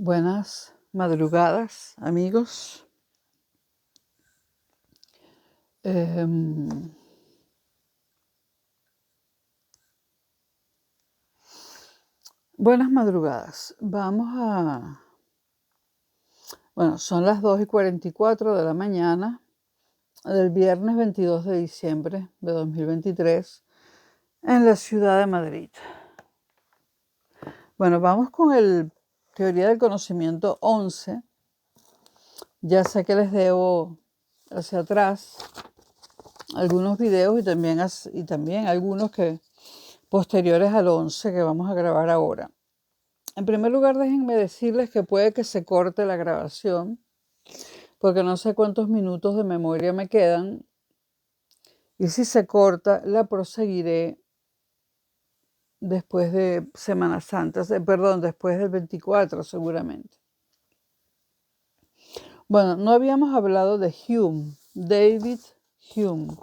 Buenas madrugadas, amigos. Buenas madrugadas. Son las 2:44 de la mañana del viernes 22 de diciembre de 2023 en la ciudad de Madrid. Bueno, vamos con el Teoría del Conocimiento 11. Ya sé que les debo hacia atrás algunos videos y también algunos posteriores al 11 que vamos a grabar ahora. En primer lugar, déjenme decirles que puede que se corte la grabación, porque no sé cuántos minutos de memoria me quedan. Y si se corta, la proseguiré después de Semana Santa, después del 24 seguramente. Bueno, no habíamos hablado de Hume, David Hume.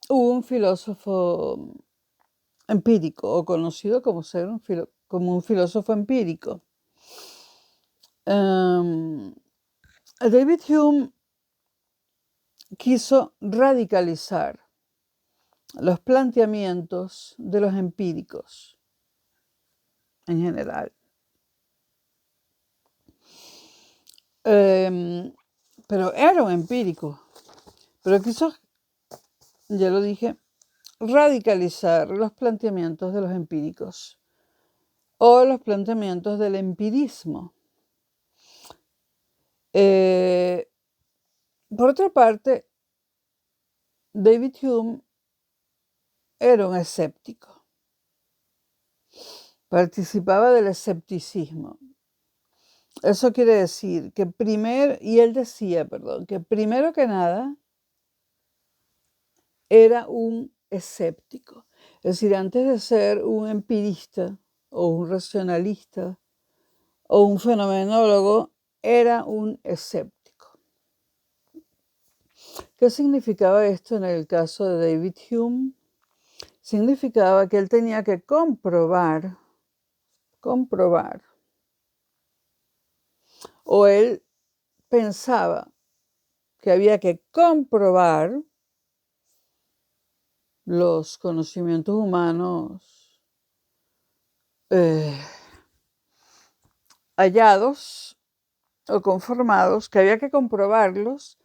Un filósofo empírico, o conocido como como un filósofo empírico. David Hume quiso radicalizar los planteamientos de los empíricos en general. Pero era un empírico, pero quiso, ya lo dije, radicalizar los planteamientos de los empíricos o los planteamientos del empirismo. Por otra parte, David Hume era un escéptico. Participaba del escepticismo. Eso quiere decir que él decía que primero que nada era un escéptico. Es decir, antes de ser un empirista o un racionalista o un fenomenólogo, era un escéptico. ¿Qué significaba esto en el caso de David Hume? Significaba que él tenía que comprobar, o él pensaba que había que comprobar los conocimientos humanos hallados o conformados, que había que comprobarlos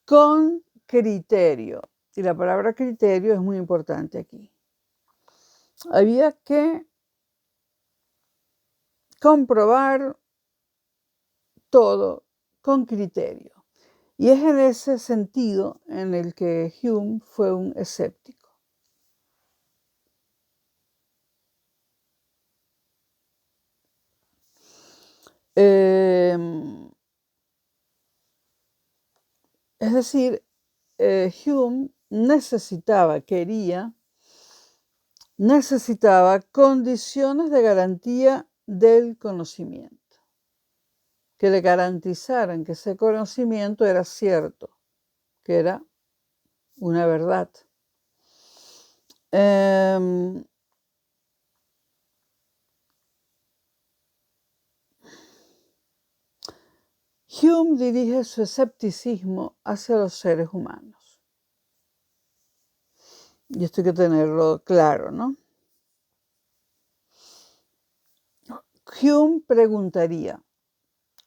con criterio. Y la palabra criterio es muy importante aquí. Había que comprobar todo con criterio. Y es en ese sentido en el que Hume fue un escéptico. Es decir, Hume necesitaba condiciones de garantía del conocimiento, que le garantizaran que ese conocimiento era cierto, que era una verdad. Hume dirige su escepticismo hacia los seres humanos. Y esto hay que tenerlo claro, ¿no? Hume preguntaría,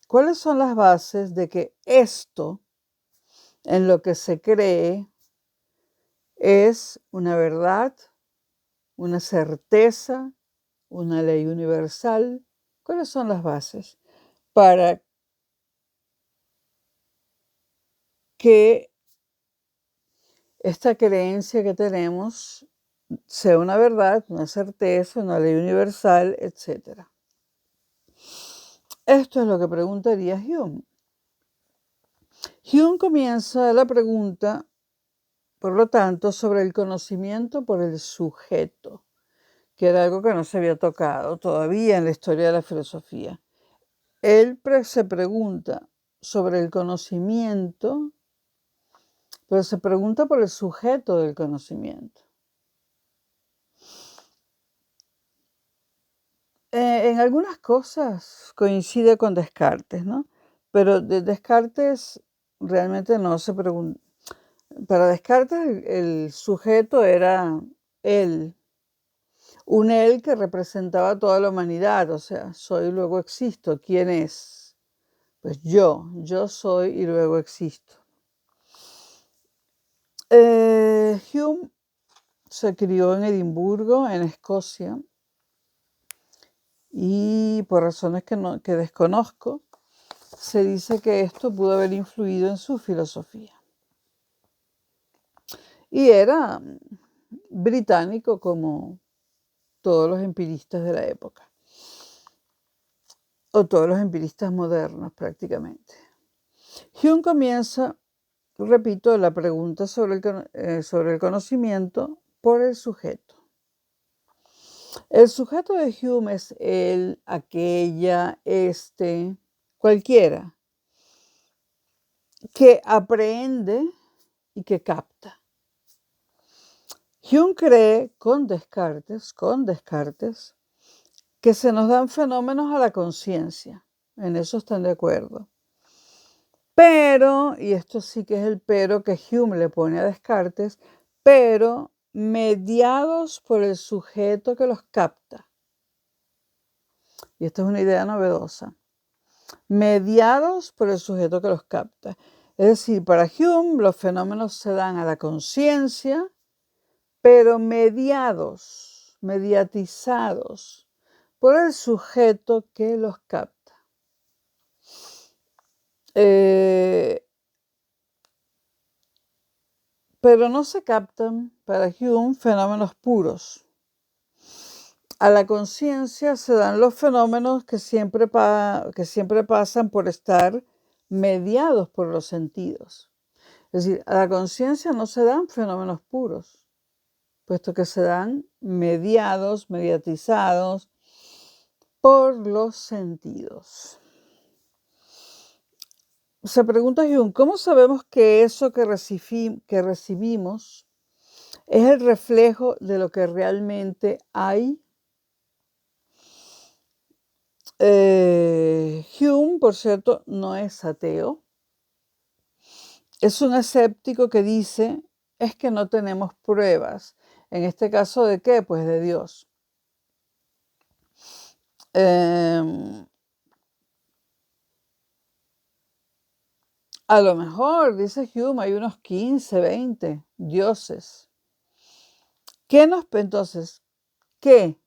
¿cuáles son las bases de que esto en lo que se cree es una verdad, una certeza, una ley universal? ¿Cuáles son las bases para que esta creencia que tenemos sea una verdad, una certeza, una ley universal, etc.? Esto es lo que preguntaría Hume. Hume comienza la pregunta, por lo tanto, sobre el conocimiento por el sujeto, que era algo que no se había tocado todavía en la historia de la filosofía. Él se pregunta sobre el conocimiento, pero se pregunta por el sujeto del conocimiento. En algunas cosas coincide con Descartes, ¿no? Pero de Descartes realmente no se pregunta. Para Descartes el sujeto era él, un él que representaba toda la humanidad, o sea, soy y luego existo. ¿Quién es? Pues yo soy y luego existo. Hume se crió en Edimburgo, en Escocia, y por razones que desconozco, se dice que esto pudo haber influido en su filosofía. Y era británico como todos los empiristas de la época, o todos los empiristas modernos prácticamente. Hume comienza, repito, la pregunta sobre el conocimiento por el sujeto. El sujeto de Hume es él, aquella, este, cualquiera, que aprende y que capta. Hume cree con Descartes, que se nos dan fenómenos a la conciencia. En eso están de acuerdo. Pero, y esto sí que es el pero que Hume le pone a Descartes, pero mediados por el sujeto que los capta. Y esta es una idea novedosa. Mediados por el sujeto que los capta. Es decir, para Hume los fenómenos se dan a la conciencia, pero mediatizados por el sujeto que los capta. Pero no se captan para Hume fenómenos puros. A la conciencia se dan los fenómenos que siempre pasan por estar mediados por los sentidos. Es decir, a la conciencia no se dan fenómenos puros, puesto que se dan mediatizados por los sentidos. Se pregunta Hume, ¿cómo sabemos que eso que recibimos es el reflejo de lo que realmente hay? Hume, por cierto, no es ateo. Es un escéptico que dice, es que no tenemos pruebas. En este caso, ¿de qué? Pues de Dios. A lo mejor, dice Hume, hay unos 15, 20 dioses. Entonces, ¿qué?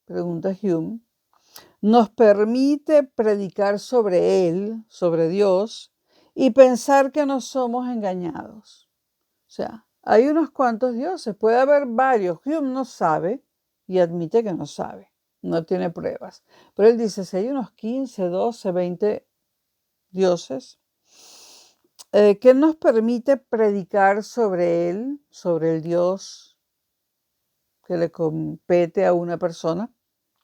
Pregunta Hume. Nos permite predicar sobre Él, sobre Dios, y pensar que no somos engañados. O sea, hay unos cuantos dioses, puede haber varios. Hume no sabe y admite que no sabe, no tiene pruebas. Pero él dice, si hay unos 15, 12, 20 dioses, ¿qué nos permite predicar sobre Él, sobre el Dios que le compete a una persona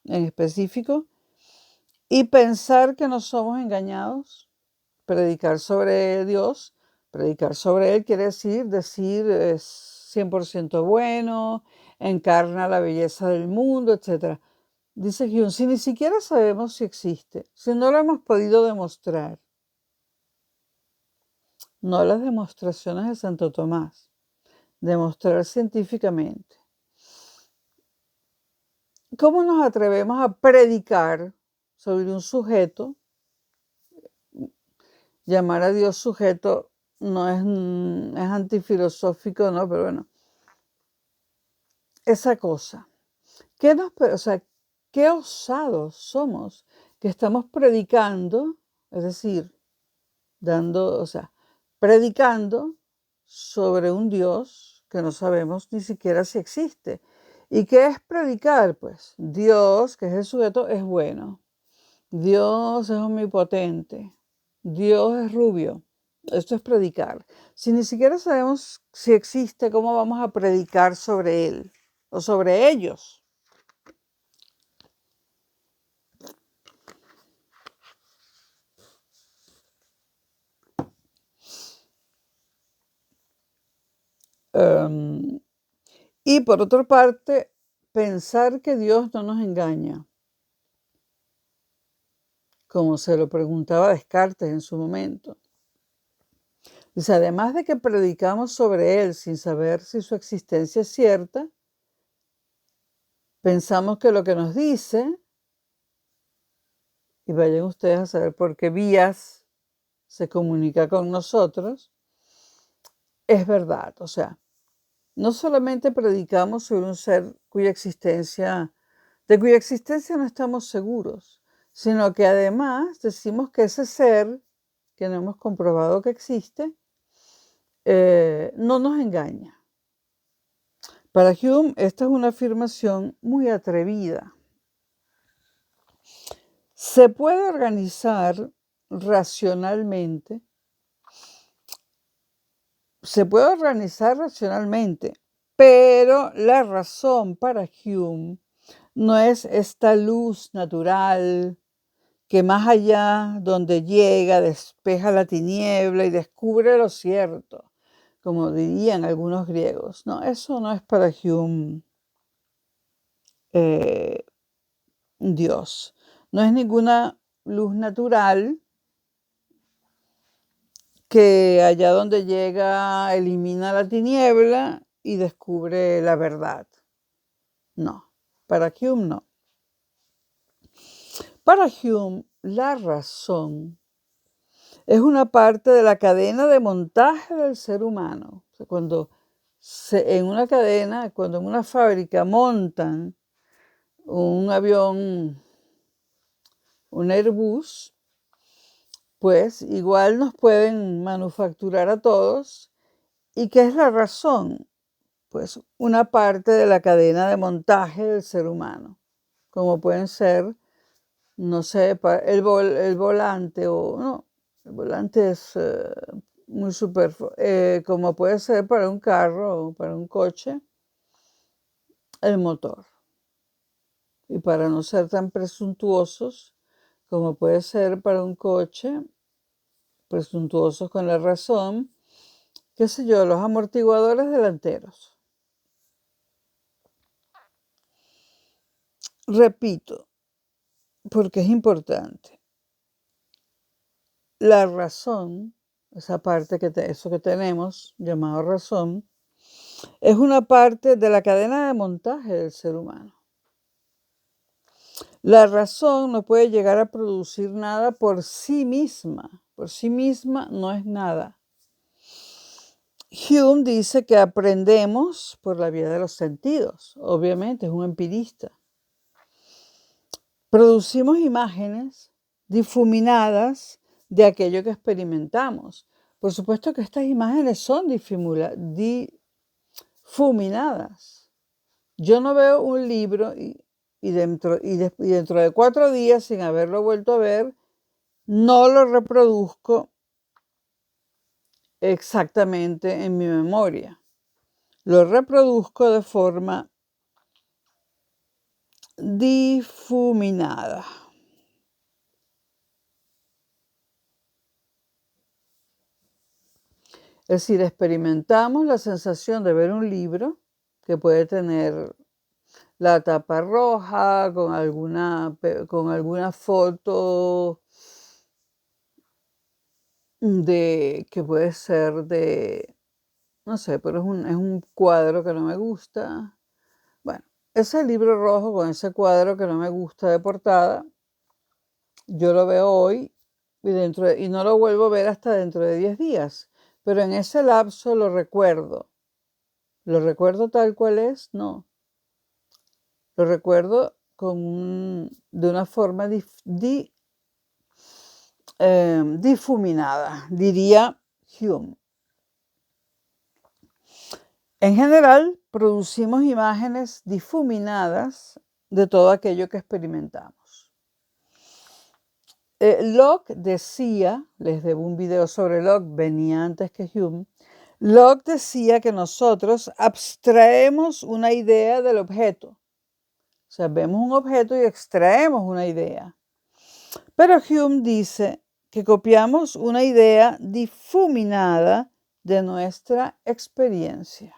en específico? Y pensar que no somos engañados. Predicar sobre Dios, predicar sobre Él quiere decir es 100% bueno, encarna la belleza del mundo, etc. Dice Hume, si ni siquiera sabemos si existe, si no lo hemos podido demostrar, no las demostraciones de Santo Tomás, demostrar científicamente, ¿cómo nos atrevemos a predicar sobre un sujeto? Llamar a Dios sujeto no es antifilosófico, ¿no? Pero bueno, esa cosa. Qué osados somos que estamos predicando, es decir, predicando sobre un Dios que no sabemos ni siquiera si existe. ¿Y qué es predicar? Pues Dios, que es el sujeto, es bueno. Dios es omnipotente. Dios es rubio. Esto es predicar. Si ni siquiera sabemos si existe, ¿cómo vamos a predicar sobre Él o sobre ellos? Y por otra parte, pensar que Dios no nos engaña. como se lo preguntaba Descartes en su momento. Dice, además de que predicamos sobre él sin saber si su existencia es cierta, pensamos que lo que nos dice, y vayan ustedes a saber por qué vías se comunica con nosotros, es verdad. O sea, no solamente predicamos sobre un ser de cuya existencia no estamos seguros, sino que además decimos que ese ser, que no hemos comprobado que existe, no nos engaña. Para Hume, esta es una afirmación muy atrevida. Se puede organizar racionalmente, pero la razón para Hume no es esta luz natural que más allá donde llega despeja la tiniebla y descubre lo cierto, como dirían algunos griegos. No, eso no es para Hume Dios. No es ninguna luz natural que allá donde llega elimina la tiniebla y descubre la verdad. No, para Hume no. Para Hume, la razón es una parte de la cadena de montaje del ser humano. O sea, cuando en una fábrica montan un avión, un Airbus, pues igual nos pueden manufacturar a todos. ¿Y qué es la razón? Pues una parte de la cadena de montaje del ser humano, como pueden ser, no sé, el volante o no, el volante es muy superfluo, como puede ser para un carro o para un coche, el motor. Y para no ser tan presuntuosos, como puede ser para un coche, presuntuosos con la razón, qué sé yo, los amortiguadores delanteros. Repito, porque es importante. La razón, esa parte eso que tenemos, llamado razón, es una parte de la cadena de montaje del ser humano. La razón no puede llegar a producir nada por sí misma. Por sí misma no es nada. Hume dice que aprendemos por la vía de los sentidos. Obviamente, es un empirista. Producimos imágenes difuminadas de aquello que experimentamos. Por supuesto que estas imágenes son difuminadas. Yo no veo un libro y dentro de 4 días, sin haberlo vuelto a ver, no lo reproduzco exactamente en mi memoria. Lo reproduzco de forma difuminada. Es decir, experimentamos la sensación de ver un libro que puede tener la tapa roja con alguna foto que puede ser de, no sé, pero es un cuadro que no me gusta. Bueno, ese libro rojo con ese cuadro que no me gusta de portada, yo lo veo hoy y no lo vuelvo a ver hasta dentro de 10 días. Pero en ese lapso lo recuerdo. ¿Lo recuerdo tal cual es? No. Lo recuerdo de una forma difuminada, diría Hume. En general, producimos imágenes difuminadas de todo aquello que experimentamos. Locke decía, les debo un video sobre Locke, venía antes que Hume. Locke decía que nosotros abstraemos una idea del objeto. O sea, vemos un objeto y extraemos una idea. Pero Hume dice que copiamos una idea difuminada de nuestra experiencia.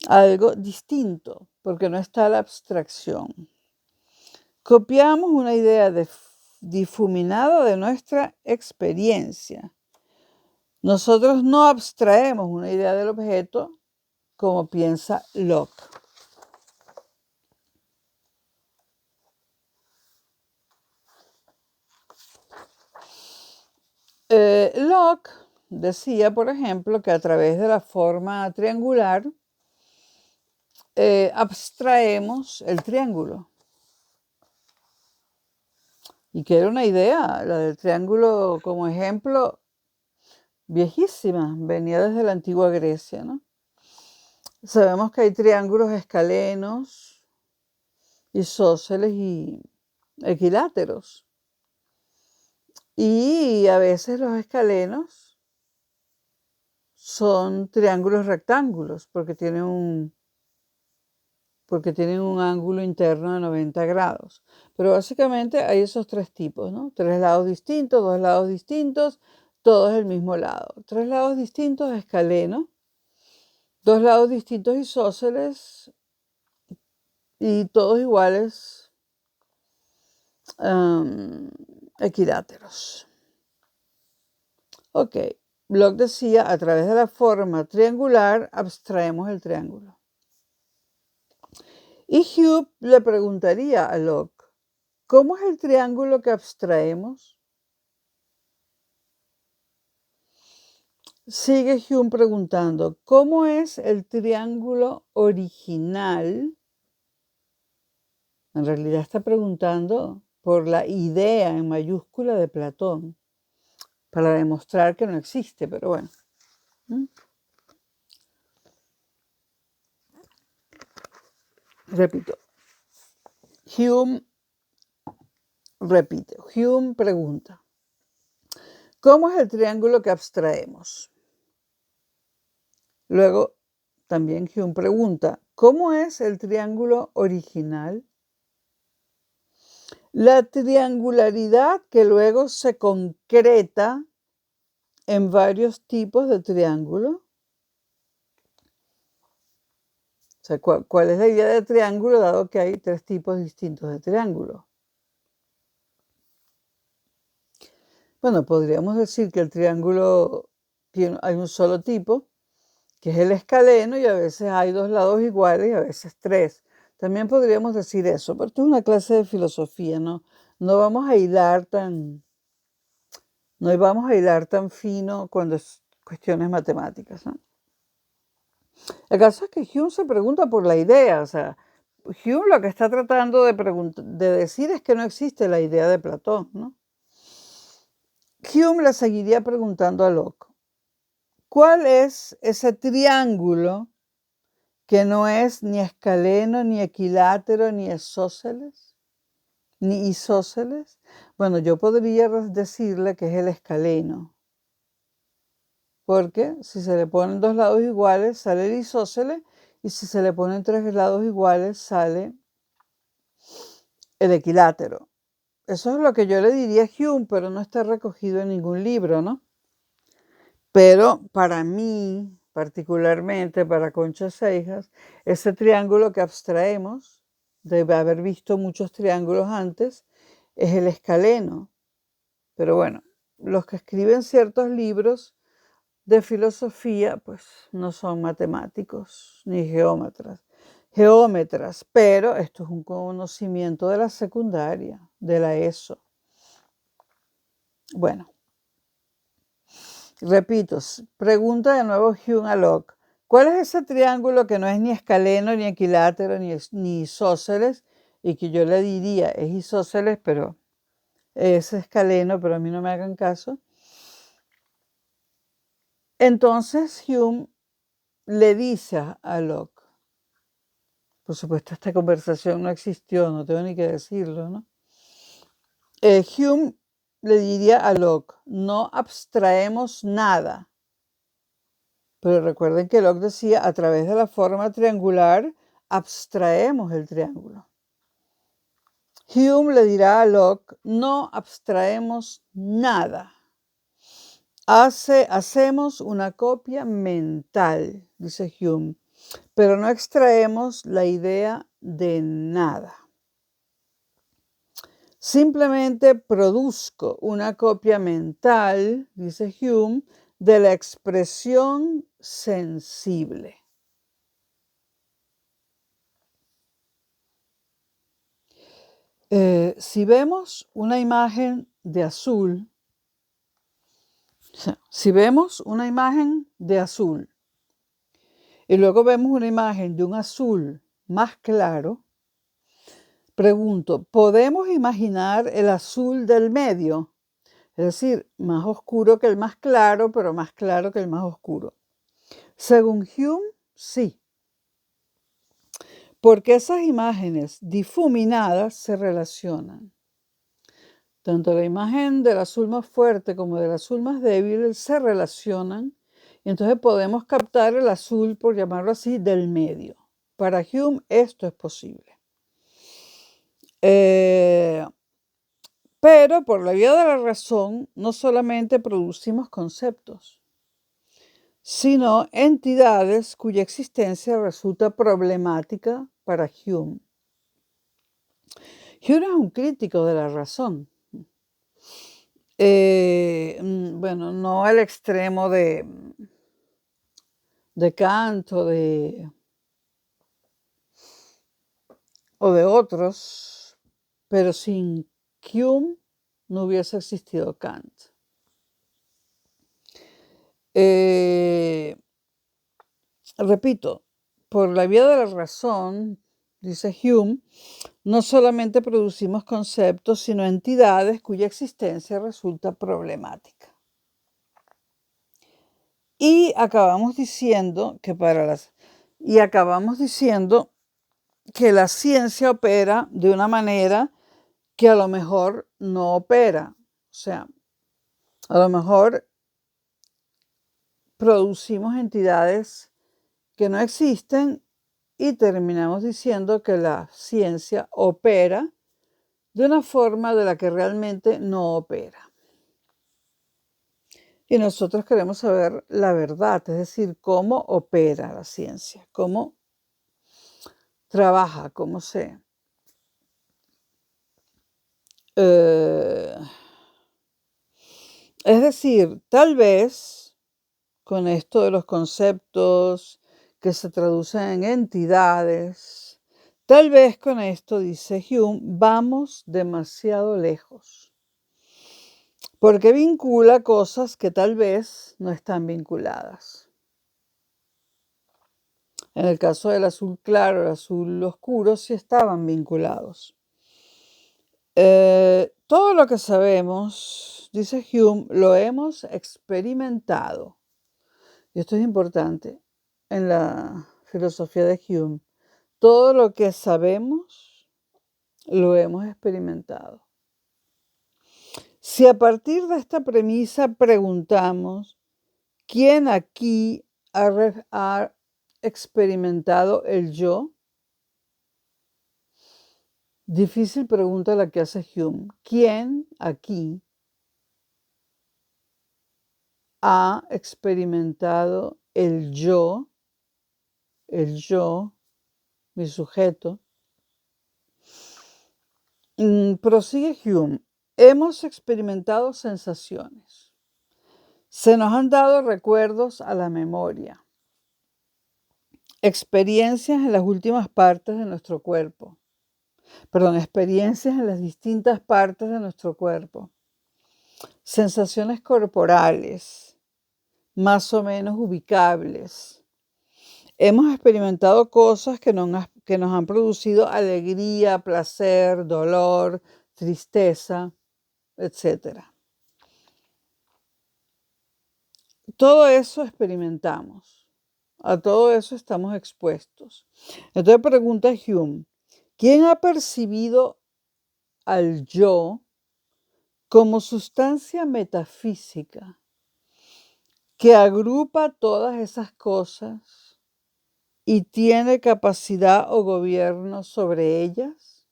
Algo distinto, porque no está la abstracción. Copiamos una idea difuminado de nuestra experiencia. Nosotros no abstraemos una idea del objeto como piensa Locke. Locke decía, por ejemplo, que a través de la forma triangular abstraemos el triángulo. Y que era una idea, la del triángulo como ejemplo, viejísima, venía desde la antigua Grecia, ¿no? Sabemos que hay triángulos escalenos, isósceles y equiláteros. Y a veces los escalenos son triángulos rectángulos porque tienen un ángulo interno de 90 grados. Pero básicamente hay esos tres tipos, ¿no? Tres lados distintos, dos lados distintos, todos el mismo lado. Tres lados distintos escaleno, dos lados distintos isósceles y todos iguales equiláteros. Ok, Locke decía, a través de la forma triangular abstraemos el triángulo. Y Hume le preguntaría a Locke, ¿cómo es el triángulo que abstraemos? Sigue Hume preguntando, ¿cómo es el triángulo original? En realidad está preguntando por la idea en mayúscula de Platón, para demostrar que no existe, pero bueno. Repito. Hume pregunta, ¿cómo es el triángulo que abstraemos? Luego, también Hume pregunta, ¿cómo es el triángulo original? La triangularidad que luego se concreta en varios tipos de triángulo. O sea, ¿cuál es la idea de triángulo dado que hay tres tipos distintos de triángulo? Bueno, podríamos decir que el triángulo hay un solo tipo, que es el escaleno, y a veces hay dos lados iguales y a veces tres. También podríamos decir eso, pero esto es una clase de filosofía, ¿no? No vamos a hilar tan fino cuando es cuestiones matemáticas, ¿no? El caso es que Hume se pregunta por la idea, o sea, Hume lo que está tratando de decir es que no existe la idea de Platón, ¿no? Hume le seguiría preguntando a Locke, ¿cuál es ese triángulo que no es ni escaleno, ni equilátero, ni isósceles? Bueno, yo podría decirle que es el escaleno, porque si se le ponen dos lados iguales sale el isósceles y si se le ponen tres lados iguales sale el equilátero. Eso es lo que yo le diría a Hume, pero no está recogido en ningún libro, ¿no? Pero para mí, particularmente para Concha Seijas, ese triángulo que abstraemos, debe haber visto muchos triángulos antes, es el escaleno. Pero bueno, los que escriben ciertos libros de filosofía, pues no son matemáticos ni geómetras, pero esto es un conocimiento de la secundaria, de la ESO. Bueno, repito, pregunta de nuevo Hume a Locke, ¿cuál es ese triángulo que no es ni escaleno, ni equilátero, ni isósceles? Y que yo le diría, es isósceles, pero es escaleno, pero a mí no me hagan caso. Entonces Hume le dice a Locke, por supuesto esta conversación no existió, no tengo ni que decirlo, ¿no? Hume le diría a Locke, no abstraemos nada. Pero recuerden que Locke decía, a través de la forma triangular, abstraemos el triángulo. Hume le dirá a Locke, no abstraemos nada. Hacemos una copia mental, dice Hume, pero no extraemos la idea de nada. Simplemente produzco una copia mental, dice Hume, de la expresión sensible. Si vemos una imagen de azul, y luego vemos una imagen de un azul más claro, pregunto, ¿podemos imaginar el azul del medio? Es decir, más oscuro que el más claro, pero más claro que el más oscuro. Según Hume, sí. Porque esas imágenes difuminadas se relacionan. Tanto la imagen del azul más fuerte como del azul más débil se relacionan. Y entonces podemos captar el azul, por llamarlo así, del medio. Para Hume esto es posible. Pero por la vía de la razón no solamente producimos conceptos, sino entidades cuya existencia resulta problemática para Hume. Hume es un crítico de la razón. Bueno, no al extremo de Kant o de otros, pero sin Hume no hubiese existido Kant. Repito, por la vía de la razón, dice Hume, no solamente producimos conceptos, sino entidades cuya existencia resulta problemática. Y acabamos diciendo que la ciencia opera de una manera que a lo mejor no opera. O sea, a lo mejor producimos entidades que no existen y terminamos diciendo que la ciencia opera de una forma de la que realmente no opera. Y nosotros queremos saber la verdad, es decir, cómo opera la ciencia, cómo trabaja, cómo se... es decir, tal vez con esto de los conceptos que se traducen en entidades, tal vez con esto, dice Hume, vamos demasiado lejos, porque vincula cosas que tal vez no están vinculadas. En el caso del azul claro, el azul oscuro, sí estaban vinculados. Todo lo que sabemos, dice Hume, lo hemos experimentado. Y esto es importante en la filosofía de Hume. Todo lo que sabemos, lo hemos experimentado. Si a partir de esta premisa preguntamos, ¿quién aquí ha experimentado el yo? Difícil pregunta la que hace Hume. ¿Quién aquí ha experimentado el yo, mi sujeto? Prosigue Hume. Hemos experimentado sensaciones. Se nos han dado recuerdos a la memoria, experiencias en las últimas partes de nuestro cuerpo. Experiencias en las distintas partes de nuestro cuerpo. Sensaciones corporales, más o menos ubicables. Hemos experimentado cosas que nos han producido alegría, placer, dolor, tristeza, etc. Todo eso experimentamos. A todo eso estamos expuestos. Entonces pregunta Hume, ¿quién ha percibido al yo como sustancia metafísica que agrupa todas esas cosas y tiene capacidad o gobierno sobre ellas?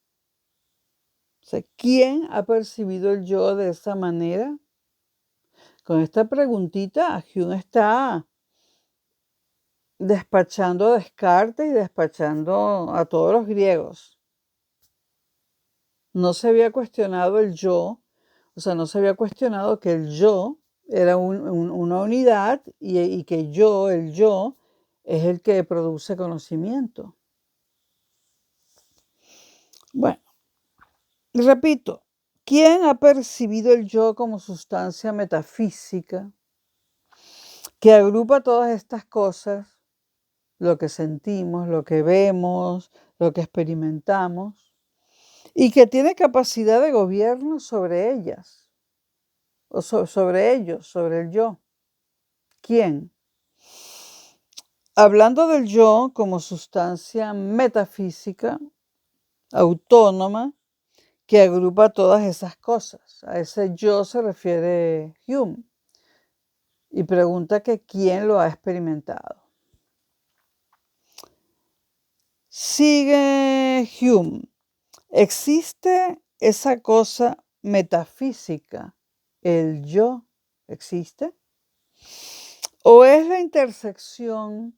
O sea, ¿quién ha percibido el yo de esa manera? Con esta preguntita, Hume está despachando a Descartes y despachando a todos los griegos. No se había cuestionado el yo, o sea, no se había cuestionado que el yo era una unidad y que el yo, es el que produce conocimiento. Bueno, y repito, ¿quién ha percibido el yo como sustancia metafísica que agrupa todas estas cosas, lo que sentimos, lo que vemos, lo que experimentamos, y que tiene capacidad de gobierno sobre ellas, o sobre ellos, sobre el yo? ¿Quién? Hablando del yo como sustancia metafísica, autónoma, que agrupa todas esas cosas. A ese yo se refiere Hume y pregunta que quién lo ha experimentado. Sigue Hume. ¿Existe esa cosa metafísica, el yo? ¿Existe? ¿O es la intersección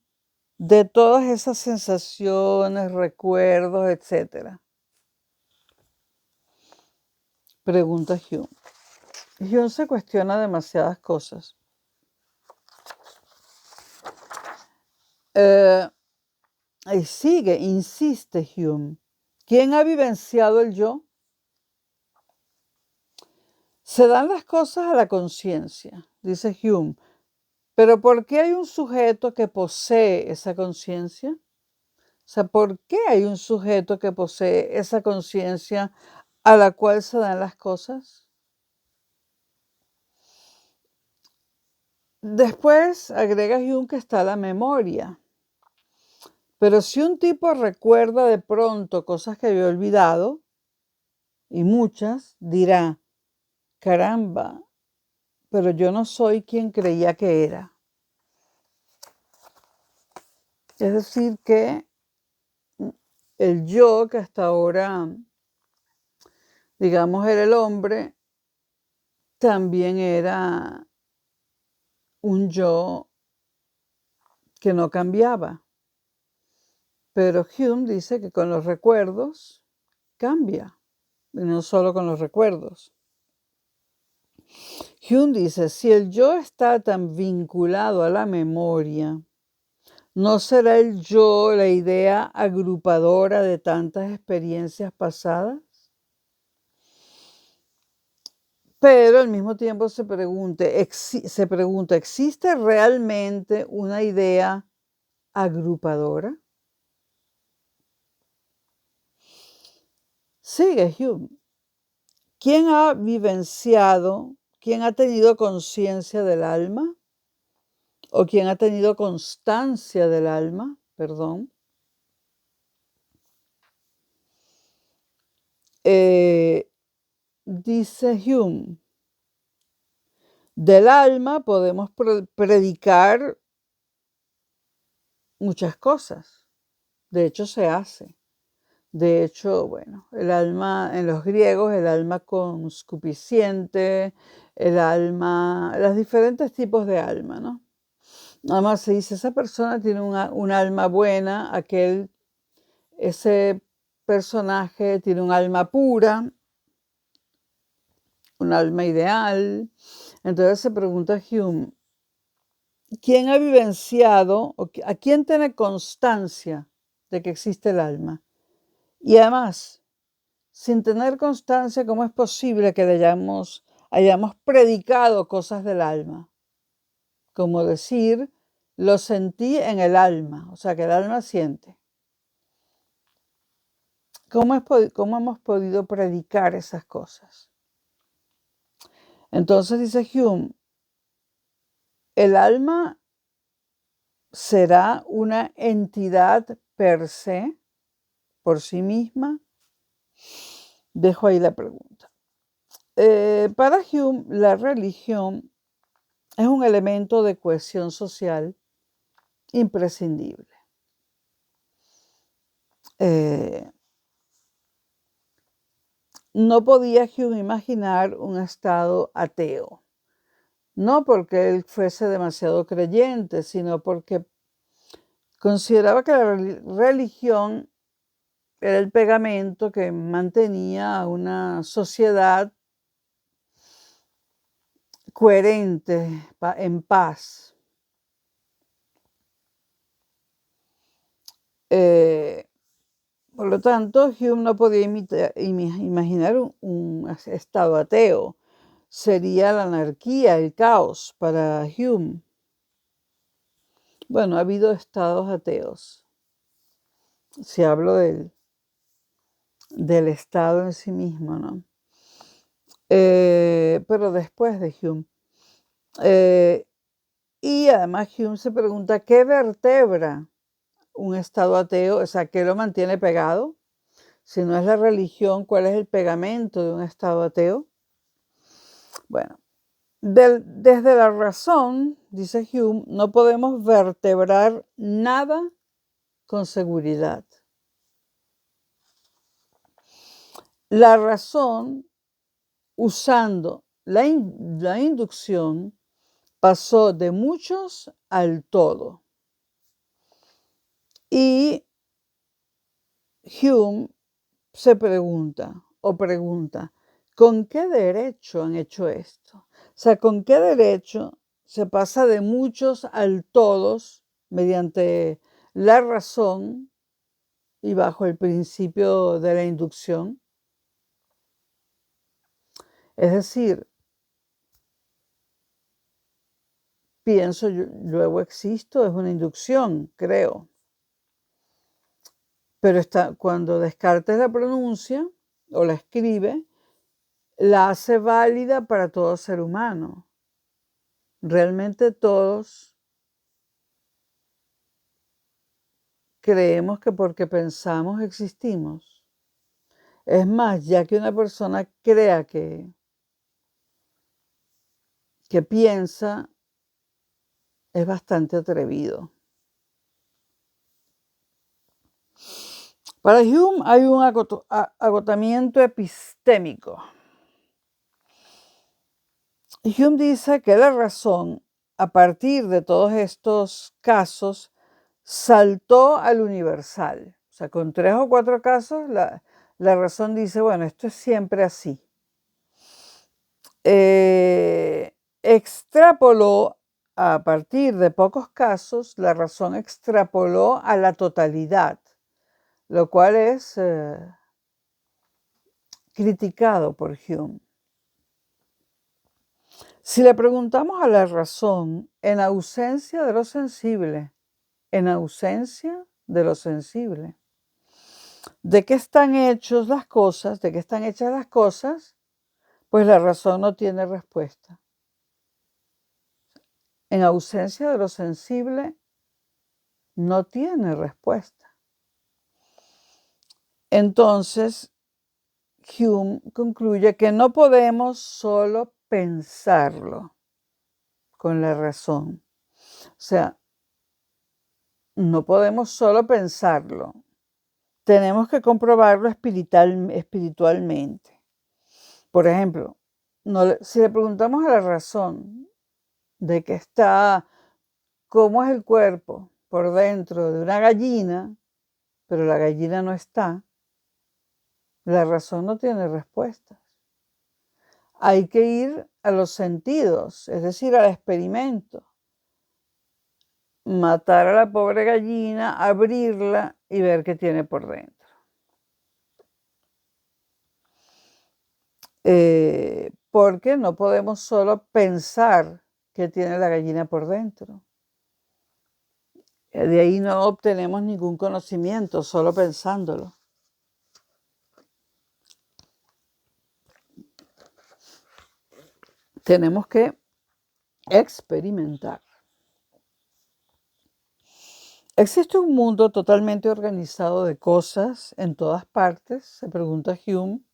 de todas esas sensaciones, recuerdos, etcétera? Pregunta Hume. Hume se cuestiona demasiadas cosas. Y sigue, insiste Hume. ¿Quién ha vivenciado el yo? Se dan las cosas a la conciencia, dice Hume. Pero ¿por qué hay un sujeto que posee esa conciencia? O sea, ¿por qué hay un sujeto que posee esa conciencia a la cual se dan las cosas? Después agrega Hume que está la memoria. Pero si un tipo recuerda de pronto cosas que había olvidado, y muchas, dirá, caramba, pero yo no soy quien creía que era. Es decir, que el yo que hasta ahora, digamos, era el hombre, también era un yo que no cambiaba. Pero Hume dice que con los recuerdos cambia, y no solo con los recuerdos. Hume dice, si el yo está tan vinculado a la memoria, ¿no será el yo la idea agrupadora de tantas experiencias pasadas? Pero al mismo tiempo se pregunta, ¿existe realmente una idea agrupadora? Sigue Hume. ¿Quién ha vivenciado, quién ha tenido conciencia del alma? ¿O quién ha tenido constancia del alma? Perdón. Dice Hume, del alma podemos predicar muchas cosas. De hecho, se hace. De hecho, bueno, el alma, en los griegos, el alma conscupisciente, el alma, los diferentes tipos de alma, ¿no? Nada más se dice, esa persona tiene un alma buena, ese personaje tiene un alma pura, un alma ideal. Entonces se pregunta Hume, ¿quién ha vivenciado o a quién tiene constancia de que existe el alma? Y además, sin tener constancia, ¿cómo es posible que hayamos predicado cosas del alma? Como decir, lo sentí en el alma, o sea, que el alma siente. ¿Cómo hemos podido predicar esas cosas? Entonces dice Hume, el alma será una entidad per se, por sí misma. Dejo ahí la pregunta. Para Hume, la religión es un elemento de cohesión social imprescindible. No podía Hume imaginar un estado ateo, no porque él fuese demasiado creyente, sino porque consideraba que la religión era el pegamento que mantenía a una sociedad coherente, en paz. Por lo tanto, Hume no podía imaginar un estado ateo. Sería la anarquía, el caos para Hume. Bueno, ha habido estados ateos. Si hablo del estado en sí mismo, ¿no? Pero después de Hume. Y además Hume se pregunta, ¿qué vertebra un estado ateo? O sea, ¿qué lo mantiene pegado? Si no es la religión, ¿cuál es el pegamento de un estado ateo? Bueno, desde la razón, dice Hume, no podemos vertebrar nada con seguridad. La razón, usando la inducción, pasó de muchos al todo. Y Hume se pregunta, ¿con qué derecho han hecho esto? O sea, ¿con qué derecho se pasa de muchos al todos mediante la razón y bajo el principio de la inducción? Es decir, pienso, luego existo, es una inducción, creo. Pero cuando Descartes la pronuncia o la escribe, la hace válida para todo ser humano. Realmente todos creemos que porque pensamos existimos. Es más, ya que una persona crea que piensa, es bastante atrevido. Para Hume hay un agotamiento epistémico. Hume dice que la razón, a partir de todos estos casos, saltó al universal. O sea, con 3 o 4 casos, la razón dice, bueno, esto es siempre así. Extrapoló, a partir de pocos casos, la razón extrapoló a la totalidad, lo cual es criticado por Hume. Si le preguntamos a la razón, en ausencia de lo sensible, ¿de qué están hechas las cosas? Pues la razón no tiene respuesta. En ausencia de lo sensible, no tiene respuesta. Entonces, Hume concluye que no podemos solo pensarlo con la razón. O sea, no podemos solo pensarlo. Tenemos que comprobarlo espiritualmente. Por ejemplo, si le preguntamos a la razón de que cómo es el cuerpo por dentro de una gallina, pero la gallina no está, la razón no tiene respuestas. Hay que ir a los sentidos, es decir, al experimento. Matar a la pobre gallina, abrirla y ver qué tiene por dentro. Porque no podemos solo pensar qué tiene la gallina por dentro. De ahí no obtenemos ningún conocimiento, solo pensándolo. Tenemos que experimentar. ¿Existe un mundo totalmente organizado de cosas en todas partes? Se pregunta Hume.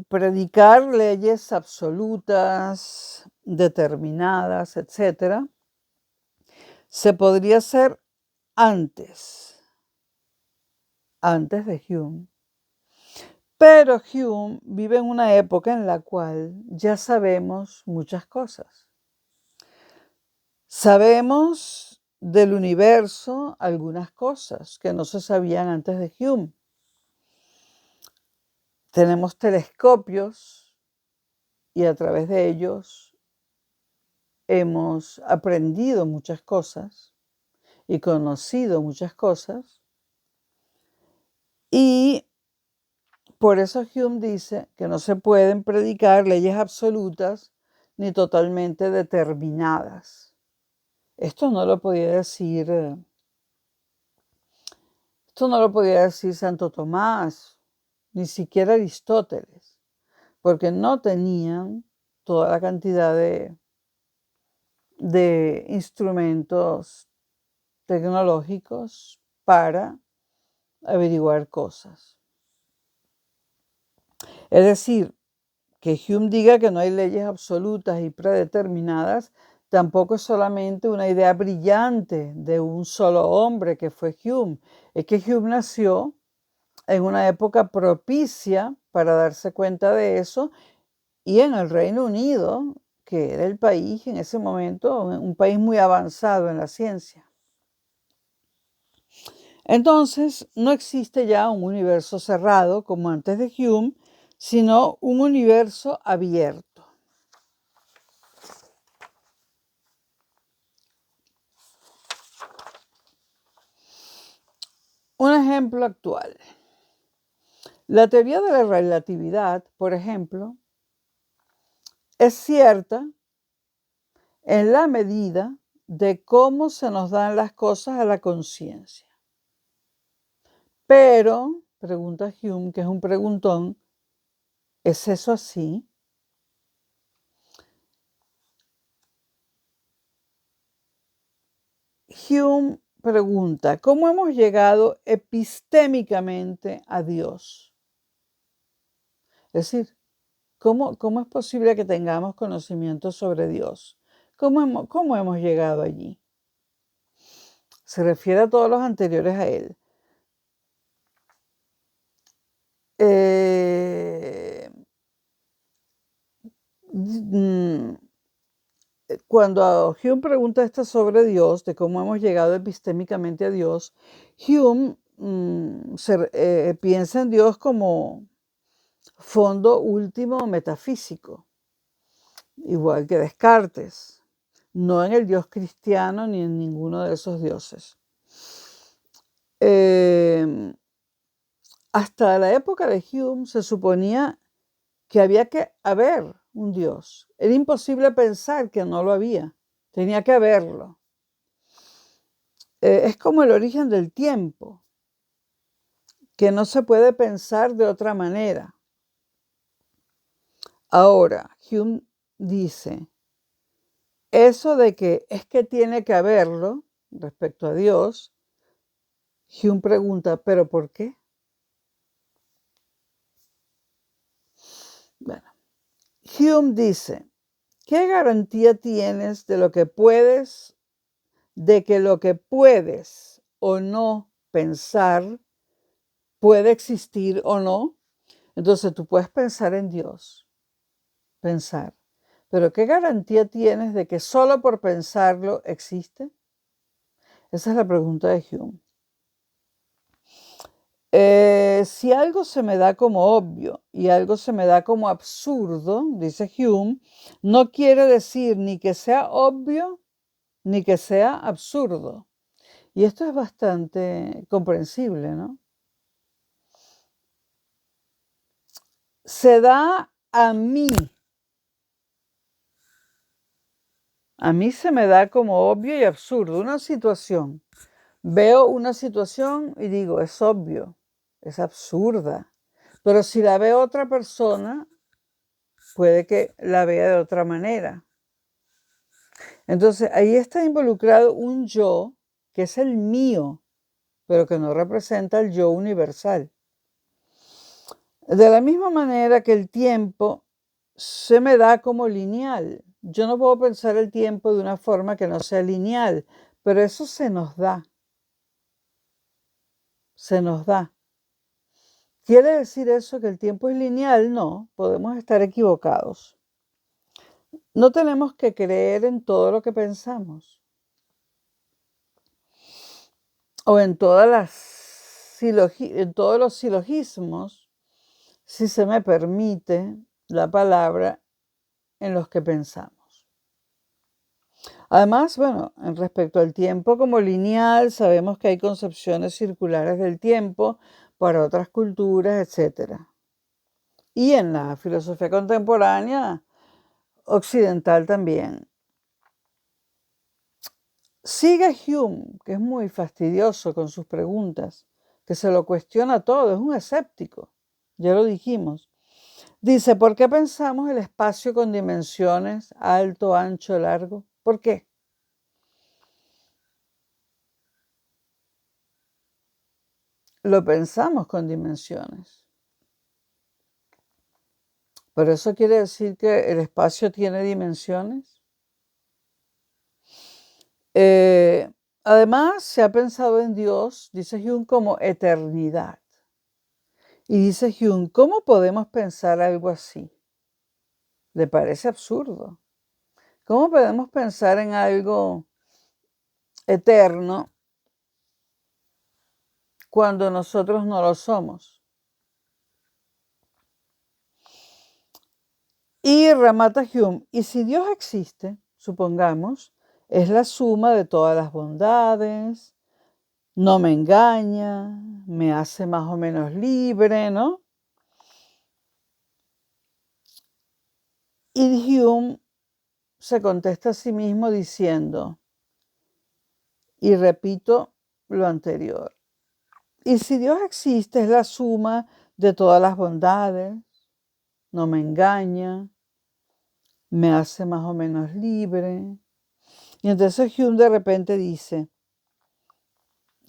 Predicar leyes absolutas, determinadas, etc., se podría hacer antes de Hume. Pero Hume vive en una época en la cual ya sabemos muchas cosas. Sabemos del universo algunas cosas que no se sabían antes de Hume. Tenemos telescopios y a través de ellos hemos aprendido muchas cosas y conocido muchas cosas. Y por eso Hume dice que no se pueden predicar leyes absolutas ni totalmente determinadas. Esto no lo podía decir Santo Tomás, ni siquiera Aristóteles, porque no tenían toda la cantidad de instrumentos tecnológicos para averiguar cosas. Es decir, que Hume diga que no hay leyes absolutas y predeterminadas tampoco es solamente una idea brillante de un solo hombre que fue Hume. Es que Hume nació en una época propicia para darse cuenta de eso, y en el Reino Unido, que era el país en ese momento, un país muy avanzado en la ciencia. Entonces, no existe ya un universo cerrado como antes de Hume, sino un universo abierto. Un ejemplo actual. La teoría de la relatividad, por ejemplo, es cierta en la medida de cómo se nos dan las cosas a la conciencia. Pero, pregunta Hume, que es un preguntón, ¿es eso así? Hume pregunta, ¿cómo hemos llegado epistémicamente a Dios? Es decir, ¿cómo es posible que tengamos conocimiento sobre Dios? ¿Cómo hemos llegado allí? Se refiere a todos los anteriores a él. Cuando Hume pregunta esto sobre Dios, de cómo hemos llegado epistémicamente a Dios, Hume piensa en Dios como fondo último metafísico, igual que Descartes, no en el Dios cristiano ni en ninguno de esos dioses. Hasta la época de Hume se suponía que había que haber un Dios. Era imposible pensar que no lo había. Tenía que haberlo. Es como el origen del tiempo, que no se puede pensar de otra manera. Ahora, Hume dice, eso de que es que tiene que haberlo respecto a Dios, Hume pregunta, ¿pero por qué? Bueno, Hume dice, ¿qué garantía tienes de que lo que puedes o no pensar puede existir o no? Entonces tú puedes pensar en Dios, pensar, pero ¿qué garantía tienes de que solo por pensarlo existe? Esa es la pregunta de Hume. Si algo se me da como obvio y algo se me da como absurdo, dice Hume, no quiere decir ni que sea obvio ni que sea absurdo. Y esto es bastante comprensible, ¿no? Se da a mí. A mí se me da como obvio y absurdo una situación. Veo una situación y digo, es obvio, es absurda. Pero si la ve otra persona, puede que la vea de otra manera. Entonces, ahí está involucrado un yo que es el mío, pero que no representa el yo universal. De la misma manera que el tiempo se me da como lineal. Yo no puedo pensar el tiempo de una forma que no sea lineal, pero eso se nos da. Se nos da. ¿Quiere decir eso que el tiempo es lineal? No, podemos estar equivocados. No tenemos que creer en todo lo que pensamos. o en todos los silogismos, si se me permite la palabra, en los que pensamos. Además, bueno, en respecto al tiempo como lineal, sabemos que hay concepciones circulares del tiempo para otras culturas, etc. Y en la filosofía contemporánea occidental también. Sigue Hume, que es muy fastidioso con sus preguntas, que se lo cuestiona todo, es un escéptico, ya lo dijimos. Dice, ¿por qué pensamos el espacio con dimensiones alto, ancho, largo? ¿Por qué? Lo pensamos con dimensiones. ¿Pero eso quiere decir que el espacio tiene dimensiones? Además, se ha pensado en Dios, dice Hume, como eternidad. Y dice Hume, ¿cómo podemos pensar algo así? ¿Le parece absurdo? ¿Cómo podemos pensar en algo eterno cuando nosotros no lo somos? Y remata Hume, y si Dios existe, supongamos, es la suma de todas las bondades, no me engaña, me hace más o menos libre, ¿no? Y Hume se contesta a sí mismo diciendo, y repito lo anterior, y si Dios existe es la suma de todas las bondades, no me engaña, me hace más o menos libre. Y entonces Hume de repente dice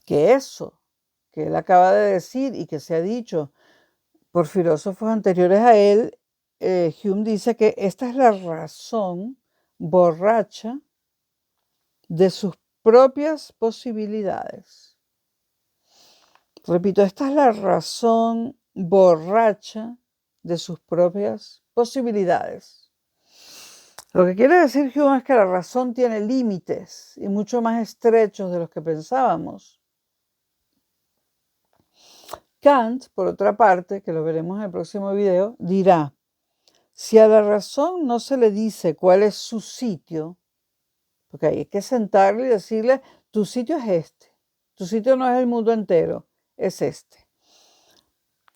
que eso que él acaba de decir y que se ha dicho por filósofos anteriores a él, Hume dice que esta es la razón borracha de sus propias posibilidades. Repito, esta es la razón borracha de sus propias posibilidades. Lo que quiere decir Hume es que la razón tiene límites y mucho más estrechos de los que pensábamos. Kant, por otra parte, que lo veremos en el próximo video, dirá, si a la razón no se le dice cuál es su sitio, porque hay que sentarle y decirle, tu sitio es este, tu sitio no es el mundo entero, es este.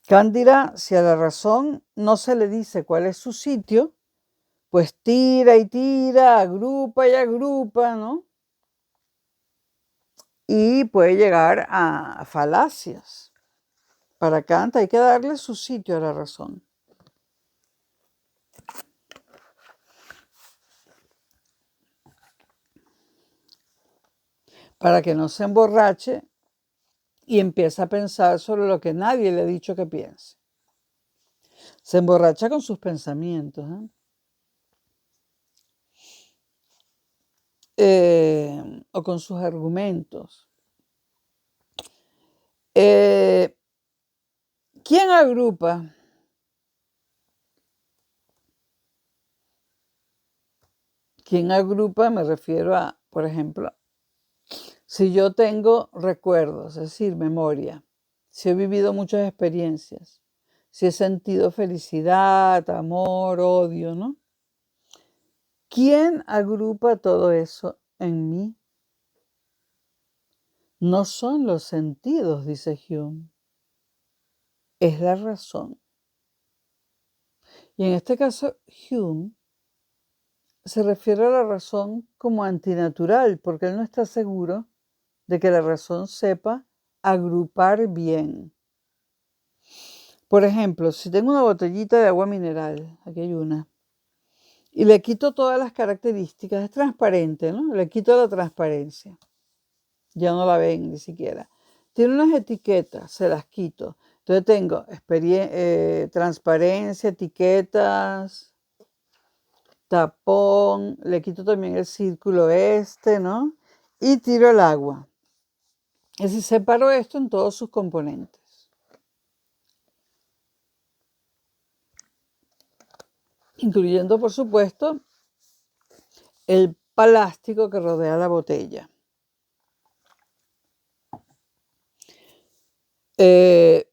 Kant dirá, si a la razón no se le dice cuál es su sitio, pues tira y tira, agrupa y agrupa, ¿no? Y puede llegar a falacias. Para Kant hay que darle su sitio a la razón. Para que no se emborrache y empiece a pensar sobre lo que nadie le ha dicho que piense. Se emborracha con sus pensamientos, o con sus argumentos. ¿Quién agrupa? ¿Quién agrupa? Me refiero a, por ejemplo, si yo tengo recuerdos, es decir, memoria, si he vivido muchas experiencias, si he sentido felicidad, amor, odio, ¿no? ¿Quién agrupa todo eso en mí? No son los sentidos, dice Hume, es la razón. Y en este caso, Hume se refiere a la razón como antinatural, porque él no está seguro de que la razón sepa agrupar bien. Por ejemplo, si tengo una botellita de agua mineral, aquí hay una, y le quito todas las características, es transparente, ¿no? Le quito la transparencia. Ya no la ven ni siquiera. Tiene unas etiquetas, se las quito. Entonces tengo transparencia, etiquetas, tapón, le quito también el círculo este, ¿no? Y tiro el agua. Es decir, separo esto en todos sus componentes. Incluyendo, por supuesto, el plástico que rodea la botella. Si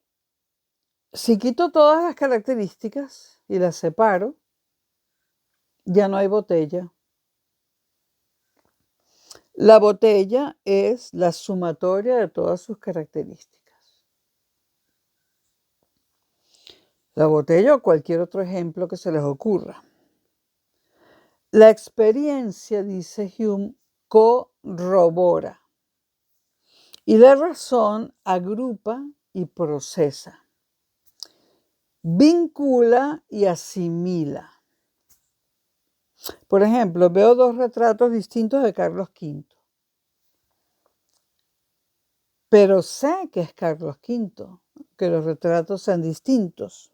quito todas las características y las separo, ya no hay botella. La botella es la sumatoria de todas sus características. La botella o cualquier otro ejemplo que se les ocurra. La experiencia, dice Hume, corrobora y la razón agrupa y procesa, vincula y asimila. Por ejemplo, veo dos retratos distintos de Carlos V, pero sé que es Carlos V, que los retratos sean distintos.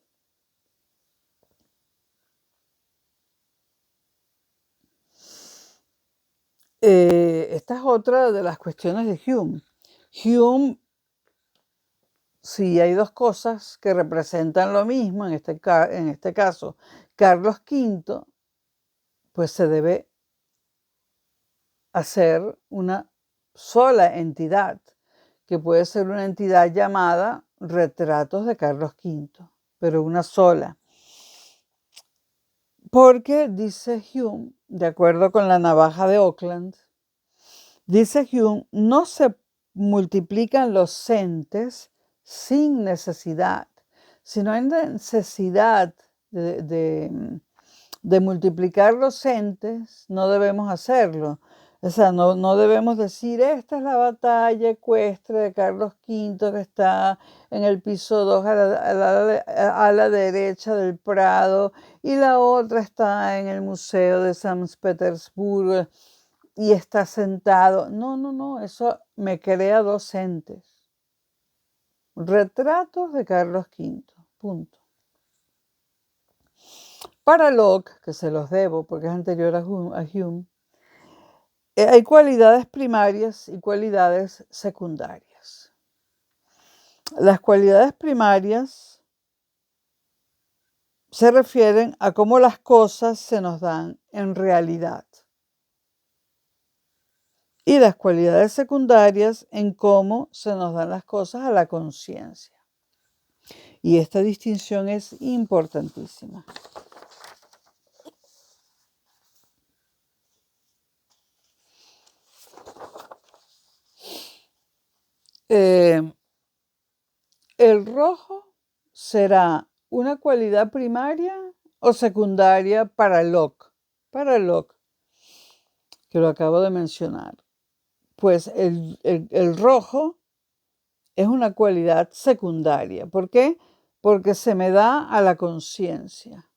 Esta es otra de las cuestiones de Hume. Hume, si hay dos cosas que representan lo mismo, en este caso Carlos V, pues se debe hacer una sola entidad, que puede ser una entidad llamada Retratos de Carlos V, pero una sola. Porque, dice Hume, de acuerdo con la navaja de Auckland, dice Hume, no se multiplican los entes sin necesidad. Si no hay necesidad de multiplicar los entes, no debemos hacerlo. O sea, no debemos decir, esta es la batalla ecuestre de Carlos V que está en el piso 2 a la derecha del Prado y la otra está en el Museo de San Petersburgo y está sentado. No, eso me crea dos entes. Retratos de Carlos V, punto. Para Locke, que se los debo porque es anterior a Hume, hay cualidades primarias y cualidades secundarias. Las cualidades primarias se refieren a cómo las cosas se nos dan en realidad. Y las cualidades secundarias en cómo se nos dan las cosas a la conciencia. Y esta distinción es importantísima. El rojo será una cualidad primaria o secundaria para Locke, que lo acabo de mencionar. Pues el rojo es una cualidad secundaria. ¿Por qué? Porque se me da a la conciencia.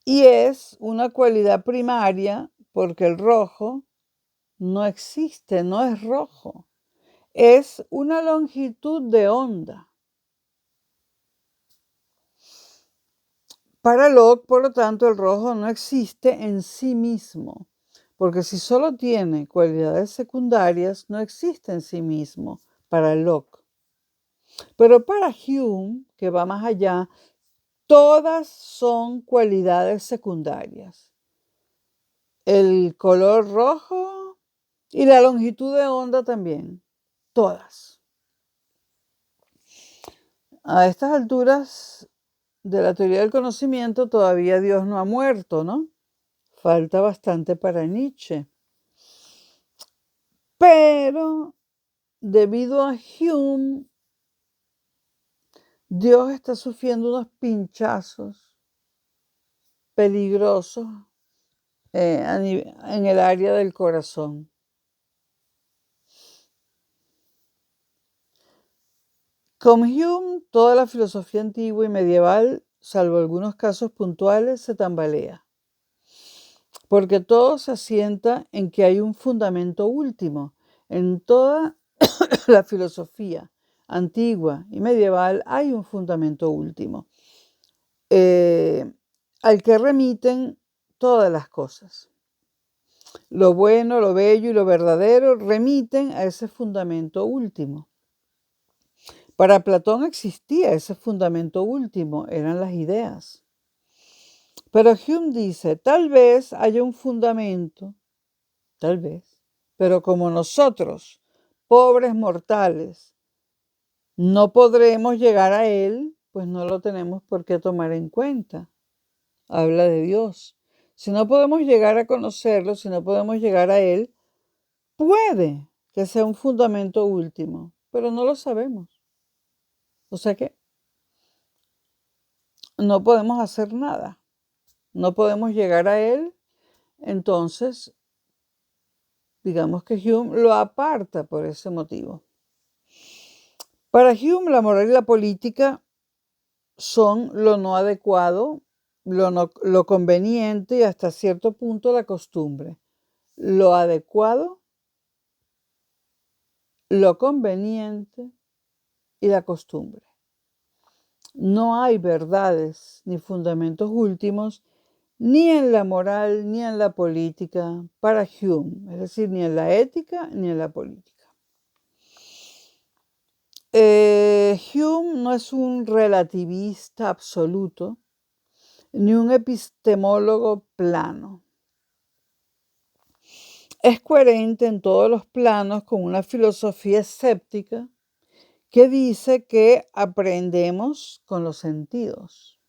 Y es una cualidad primaria porque el rojo no existe, no es rojo. Es una longitud de onda. Para Locke, por lo tanto, el rojo no existe en sí mismo, porque si solo tiene cualidades secundarias, no existe en sí mismo para Locke. Pero para Hume, que va más allá, todas son cualidades secundarias. El color rojo y la longitud de onda también, todas. A estas alturas de la teoría del conocimiento todavía Dios no ha muerto, ¿no? Falta bastante para Nietzsche. Pero debido a Hume, Dios está sufriendo unos pinchazos peligrosos en el área del corazón. Con Hume, toda la filosofía antigua y medieval, salvo algunos casos puntuales, se tambalea. Porque todo se asienta en que hay un fundamento último. En toda la filosofía antigua y medieval hay un fundamento último, al que remiten todas las cosas. Lo bueno, lo bello y lo verdadero remiten a ese fundamento último. Para Platón existía ese fundamento último, eran las ideas. Pero Hume dice, tal vez haya un fundamento, tal vez, pero como nosotros pobres mortales, no podremos llegar a Él, pues no lo tenemos por qué tomar en cuenta. Habla de Dios. Si no podemos llegar a conocerlo, si no podemos llegar a Él, puede que sea un fundamento último, pero no lo sabemos. O sea que no podemos hacer nada. No podemos llegar a Él. Entonces, digamos que Hume lo aparta por ese motivo. Para Hume, la moral y la política son lo no adecuado, lo conveniente y hasta cierto punto la costumbre. Lo adecuado, lo conveniente y la costumbre. No hay verdades ni fundamentos últimos ni en la moral ni en la política para Hume, es decir, ni en la ética ni en la política. Hume no es un relativista absoluto ni un epistemólogo plano. Es coherente en todos los planos con una filosofía escéptica que dice que aprendemos con los sentidos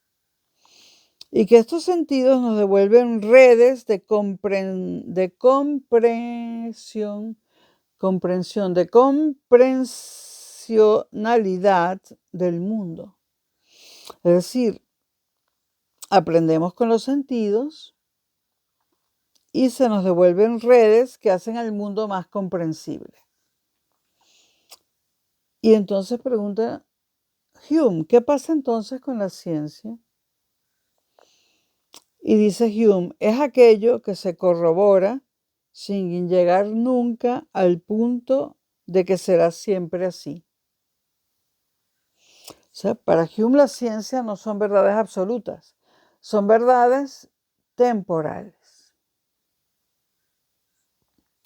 y que estos sentidos nos devuelven redes de comprensión, de comprensionalidad del mundo. Es decir, aprendemos con los sentidos y se nos devuelven redes que hacen al mundo más comprensible. Y entonces pregunta Hume, ¿qué pasa entonces con la ciencia? Y dice Hume, es aquello que se corrobora sin llegar nunca al punto de que será siempre así. O sea, para Hume la ciencia no son verdades absolutas, son verdades temporales.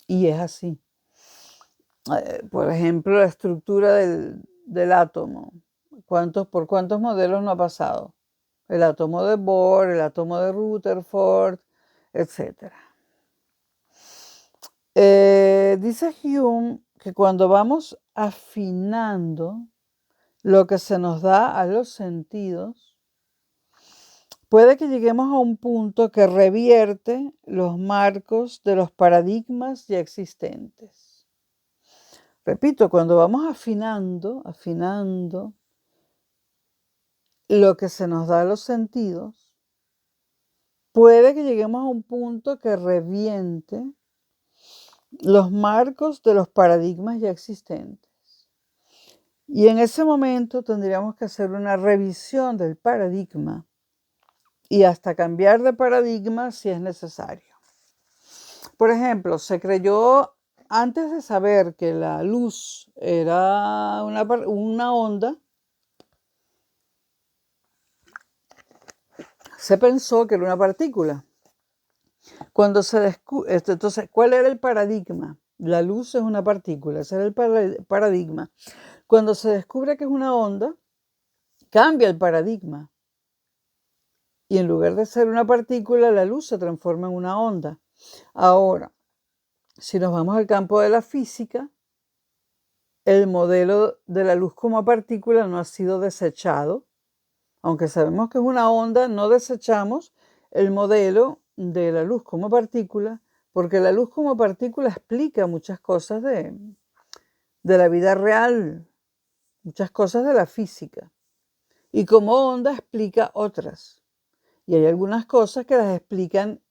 Y es así. Por ejemplo, la estructura del átomo. ¿Por cuántos modelos no ha pasado? El átomo de Bohr, el átomo de Rutherford, etc. Dice Hume que cuando vamos afinando lo que se nos da a los sentidos, puede que lleguemos a un punto que revierte los marcos de los paradigmas ya existentes. Repito, cuando vamos afinando lo que se nos da a los sentidos, puede que lleguemos a un punto que reviente los marcos de los paradigmas ya existentes. Y en ese momento tendríamos que hacer una revisión del paradigma y hasta cambiar de paradigma si es necesario. Por ejemplo, se creyó, antes de saber que la luz era una onda, se pensó que era una partícula. Cuando se descubre, entonces, ¿cuál era el paradigma? La luz es una partícula, ese era el paradigma. Cuando se descubre que es una onda, cambia el paradigma. Y en lugar de ser una partícula, la luz se transforma en una onda. Ahora, si nos vamos al campo de la física, el modelo de la luz como partícula no ha sido desechado. Aunque sabemos que es una onda, no desechamos el modelo de la luz como partícula, porque la luz como partícula explica muchas cosas de la vida real, muchas cosas de la física. Y como onda explica otras. Y hay algunas cosas que las explican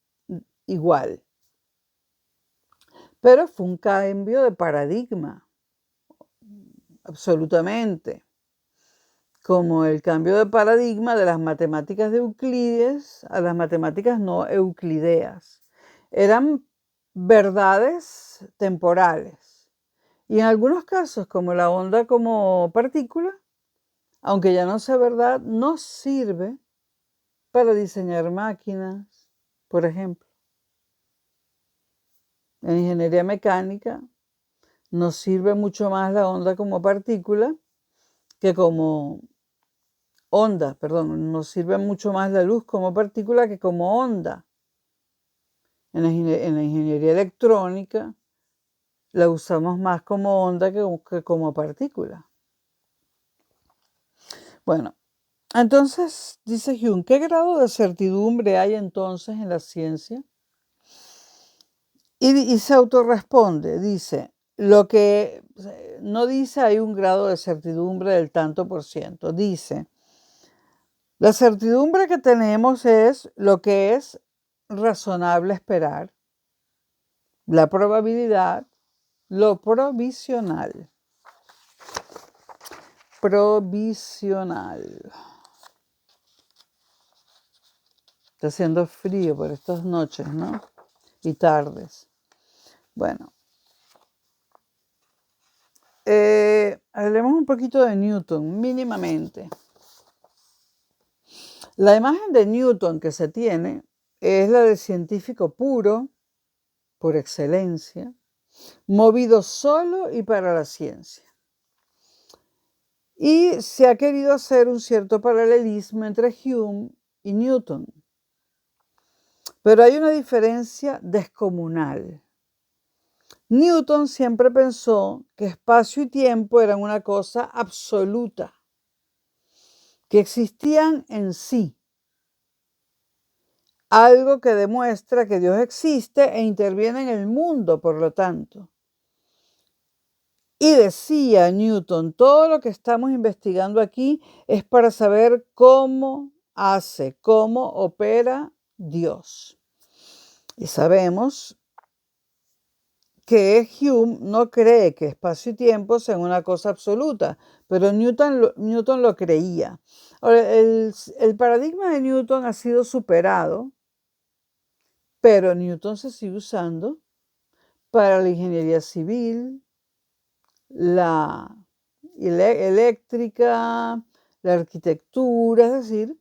igual. Pero fue un cambio de paradigma, absolutamente. Como el cambio de paradigma de las matemáticas de Euclides a las matemáticas no euclideas. Eran verdades temporales. Y en algunos casos, como la onda como partícula, aunque ya no sea verdad, nos sirve para diseñar máquinas, por ejemplo. En ingeniería mecánica nos sirve mucho más la onda como partícula que como onda, perdón, nos sirve mucho más la luz como partícula que como onda. En la ingeniería electrónica, la usamos más como onda que como partícula. Bueno, entonces dice Hume, ¿qué grado de certidumbre hay entonces en la ciencia? Y se autorresponde, dice, lo que no dice hay un grado de certidumbre del tanto por ciento, dice, la certidumbre que tenemos es lo que es razonable esperar, la probabilidad, lo provisional. Provisional. Está haciendo frío por estas noches, ¿no? Y tardes. Bueno. Hablemos un poquito de Newton, mínimamente. La imagen de Newton que se tiene es la del científico puro, por excelencia, movido solo y para la ciencia. Y se ha querido hacer un cierto paralelismo entre Hume y Newton. Pero hay una diferencia descomunal. Newton siempre pensó que espacio y tiempo eran una cosa absoluta, que existían en sí, algo que demuestra que Dios existe e interviene en el mundo, por lo tanto. Y decía Newton, todo lo que estamos investigando aquí es para saber cómo hace, cómo opera Dios. Y sabemos que Hume no cree que espacio y tiempo sean una cosa absoluta, pero Newton lo creía. Ahora, el paradigma de Newton ha sido superado, pero Newton se sigue usando para la ingeniería civil, la eléctrica, la arquitectura, es decir,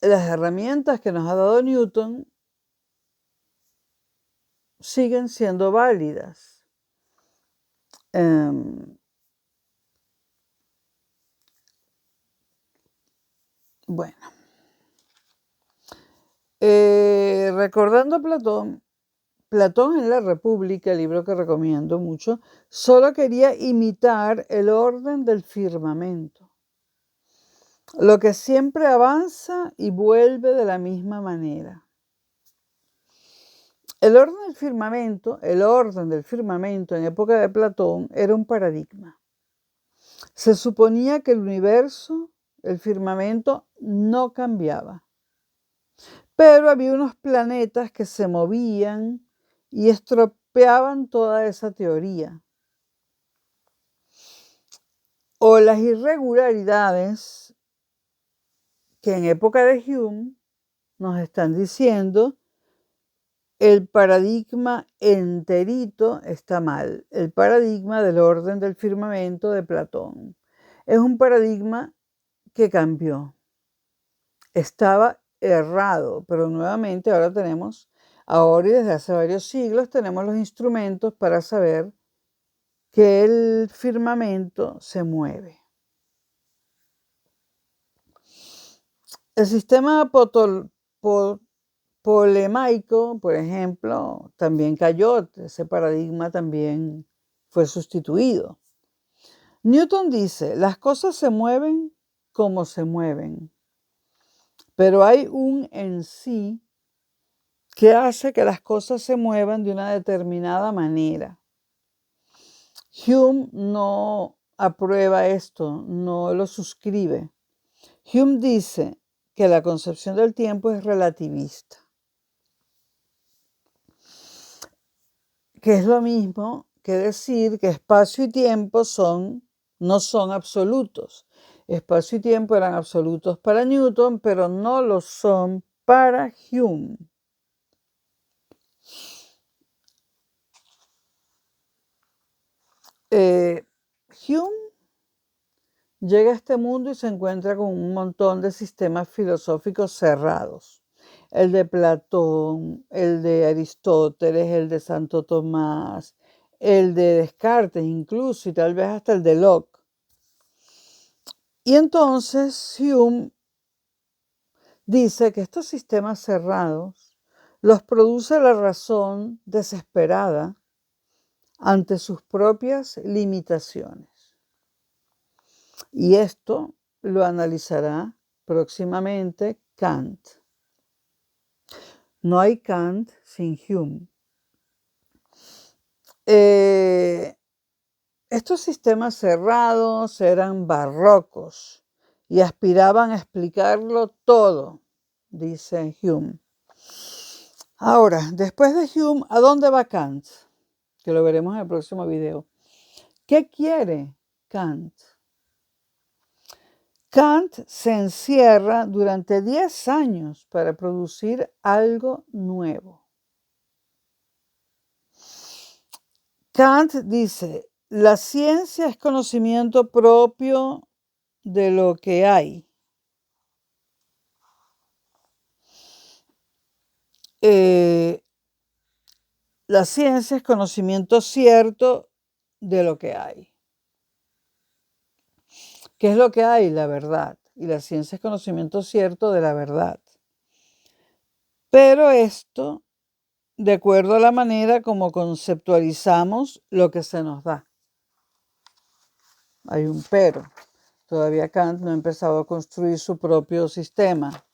las herramientas que nos ha dado Newton siguen siendo válidas. Bueno, recordando a Platón en la República, el libro que recomiendo mucho, solo quería imitar el orden del firmamento, lo que siempre avanza y vuelve de la misma manera. El orden del firmamento en época de Platón era un paradigma. Se suponía que el universo, el firmamento, no cambiaba. Pero había unos planetas que se movían y estropeaban toda esa teoría. O las irregularidades que en época de Hume nos están diciendo el paradigma enterito está mal, el paradigma del orden del firmamento de Platón. Es un paradigma que cambió. Estaba errado, pero nuevamente ahora y desde hace varios siglos, tenemos los instrumentos para saber que el firmamento se mueve. El sistema polemaico, por ejemplo, también cayó, ese paradigma también fue sustituido. Newton dice, las cosas se mueven como se mueven, pero hay un en sí que hace que las cosas se muevan de una determinada manera. Hume no aprueba esto, no lo suscribe. Hume dice que la concepción del tiempo es relativista, que es lo mismo que decir que espacio y tiempo no son absolutos. Espacio y tiempo eran absolutos para Newton, pero no lo son para Hume. Hume llega a este mundo y se encuentra con un montón de sistemas filosóficos cerrados. El de Platón, el de Aristóteles, el de Santo Tomás, el de Descartes incluso, y tal vez hasta el de Locke. Y entonces Hume dice que estos sistemas cerrados los produce la razón desesperada ante sus propias limitaciones. Y esto lo analizará próximamente Kant. No hay Kant sin Hume. Estos sistemas cerrados eran barrocos y aspiraban a explicarlo todo, dice Hume. Ahora, después de Hume, ¿a dónde va Kant? Que lo veremos en el próximo video. ¿Qué quiere Kant? Kant se encierra durante 10 años para producir algo nuevo. Kant dice, la ciencia es conocimiento propio de lo que hay. La ciencia es conocimiento cierto de lo que hay. ¿Qué es lo que hay? La verdad. Y la ciencia es conocimiento cierto de la verdad. Pero esto, de acuerdo a la manera como conceptualizamos lo que se nos da. Hay un pero. Todavía Kant no ha empezado a construir su propio sistema.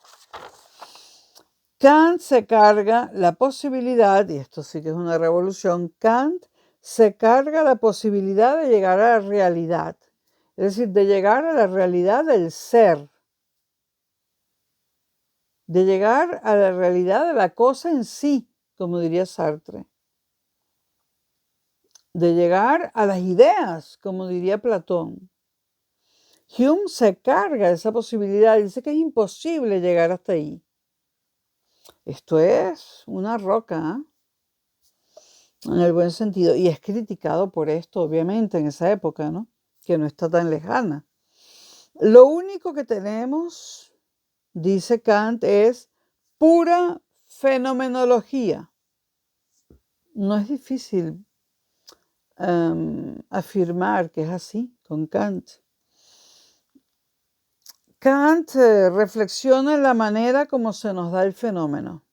Kant se carga la posibilidad, y esto sí que es una revolución, Kant se carga la posibilidad de llegar a la realidad, es decir, de llegar a la realidad del ser, de llegar a la realidad de la cosa en sí, como diría Sartre, de llegar a las ideas, como diría Platón. Hume se carga esa posibilidad, dice que es imposible llegar hasta ahí. Esto es una roca, en el buen sentido, y es criticado por esto, obviamente, en esa época, ¿no? Que no está tan lejana. Lo único que tenemos, dice Kant, es pura fenomenología. No es difícil afirmar que es así con Kant. Kant reflexiona en la manera como se nos da el fenómeno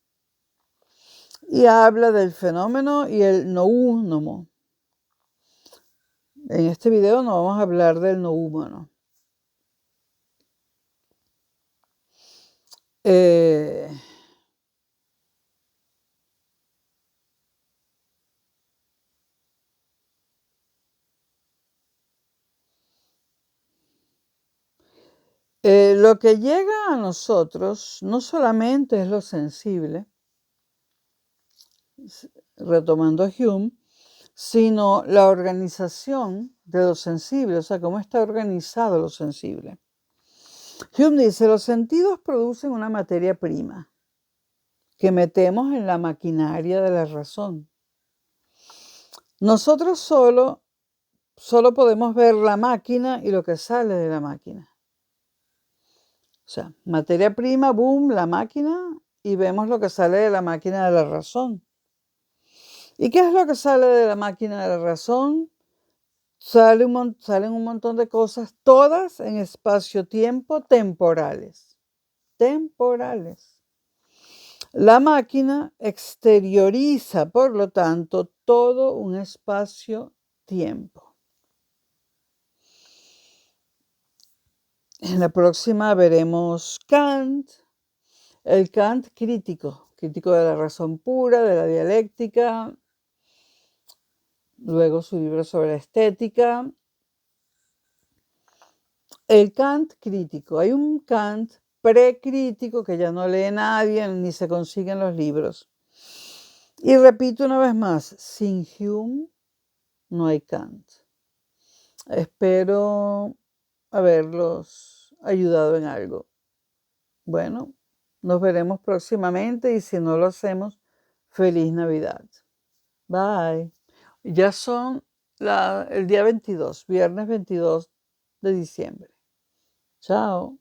y habla del fenómeno y el noúnomo. En este video no vamos a hablar del noúmono. Lo que llega a nosotros no solamente es lo sensible, retomando a Hume, sino la organización de lo sensible, o sea, cómo está organizado lo sensible. Hume dice, los sentidos producen una materia prima que metemos en la maquinaria de la razón. Nosotros solo podemos ver la máquina y lo que sale de la máquina. O sea, materia prima, boom, la máquina, y vemos lo que sale de la máquina de la razón. ¿Y qué es lo que sale de la máquina de la razón? Salen un montón de cosas, todas en espacio-tiempo temporales. Temporales. La máquina exterioriza, por lo tanto, todo un espacio-tiempo. En la próxima veremos Kant, el Kant crítico de la razón pura, de la dialéctica, luego su libro sobre la estética. El Kant crítico. Hay un Kant precrítico que ya no lee nadie ni se consiguen los libros. Y repito una vez más, sin Hume no hay Kant. Espero haberlos ayudado en algo. Bueno, nos veremos próximamente y si no lo hacemos, feliz Navidad. Bye. Ya son el día 22, viernes 22 de diciembre. Chao.